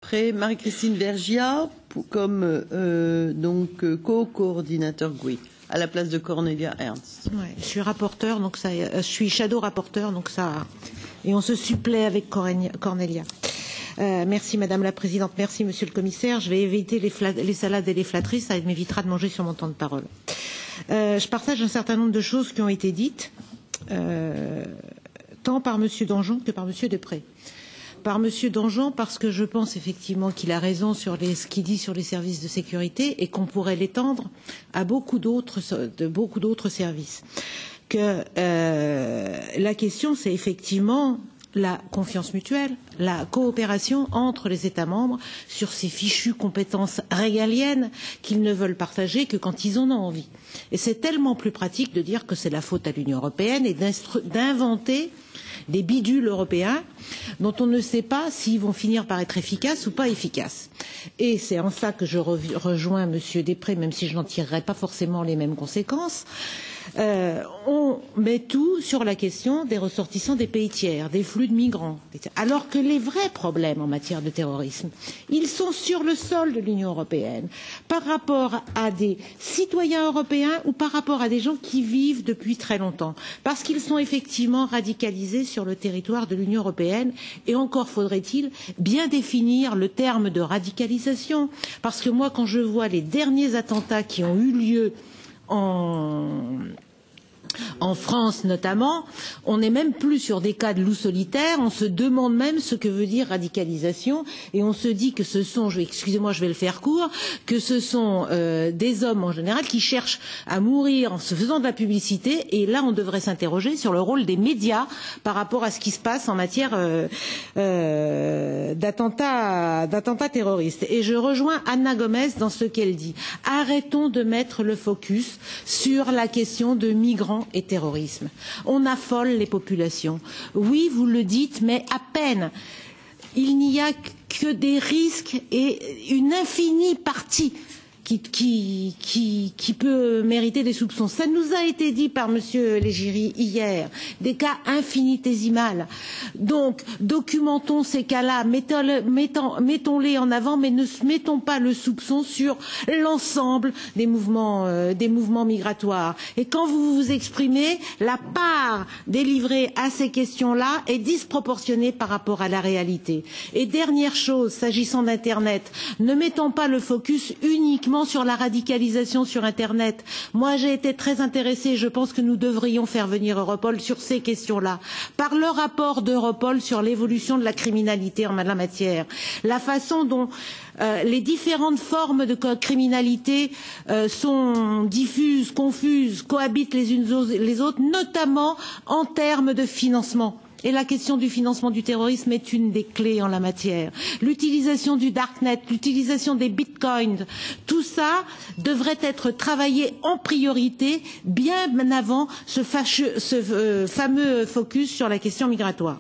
Après Marie-Christine Vergiat comme co-coordinateur GUI à la place de Cornelia Ernst. Ouais, je suis rapporteur, donc ça, je suis shadow rapporteur, donc ça, et on se supplée avec Cornelia. Merci Madame la Présidente, merci Monsieur le Commissaire. Je vais éviter les salades et les flatteries, ça m'évitera de manger sur mon temps de parole. Je partage un certain nombre de choses qui ont été dites, tant par Monsieur Danjean que par Monsieur Deprez. Par Monsieur Danjean, parce que je pense effectivement qu'il a raison sur ce qu'il dit sur les services de sécurité et qu'on pourrait l'étendre à beaucoup d'autres services. Que la question, c'est effectivement la confiance mutuelle, la coopération entre les États membres sur ces fichues compétences régaliennes qu'ils ne veulent partager que quand ils en ont envie. Et c'est tellement plus pratique de dire que c'est la faute à l'Union européenne et d'inventer des bidules européens dont on ne sait pas s'ils vont finir par être efficaces ou pas efficaces. Et c'est en ça que je rejoins M. Deprez, même si je n'en tirerai pas forcément les mêmes conséquences. On met tout sur la question des ressortissants des pays tiers, des flux de migrants, alors que les vrais problèmes en matière de terrorisme, ils sont sur le sol de l'Union européenne, par rapport à des citoyens européens ou par rapport à des gens qui vivent depuis très longtemps, parce qu'ils sont effectivement radicalisés sur le territoire de l'Union européenne, et encore faudrait-il bien définir le terme de radicalisation, parce que moi, quand je vois les derniers attentats qui ont eu lieu en France notamment, on n'est même plus sur des cas de loups solitaires, on se demande même ce que veut dire radicalisation et on se dit que ce sont, excusez-moi je vais le faire court, que ce sont des hommes en général qui cherchent à mourir en se faisant de la publicité et là on devrait s'interroger sur le rôle des médias par rapport à ce qui se passe en matière d'attentats terroristes. Et je rejoins Anna Gomes dans ce qu'elle dit. Arrêtons de mettre le focus sur la question de migrants et terrorisme. On affole les populations. Oui, vous le dites, mais à peine. Il n'y a que des risques et une infinie partie qui peut mériter des soupçons. Ça nous a été dit par Monsieur Légiri hier, des cas infinitésimales. Donc, documentons ces cas-là, mettons-les en avant, mais ne mettons pas le soupçon sur l'ensemble des mouvements migratoires. Et quand vous vous exprimez, la part délivrée à ces questions-là est disproportionnée par rapport à la réalité. Et dernière chose, s'agissant d'Internet, ne mettons pas le focus uniquement sur la radicalisation sur Internet. Moi, j'ai été très intéressée, je pense que nous devrions faire venir Europol sur ces questions-là, par le rapport d'Europol sur l'évolution de la criminalité en la matière, la façon dont les différentes formes de criminalité sont diffuses, confuses, cohabitent les unes les autres, notamment en termes de financement. Et la question du financement du terrorisme est une des clés en la matière. L'utilisation du darknet, l'utilisation des bitcoins, tout ça devrait être travaillé en priorité bien avant ce fameux focus sur la question migratoire.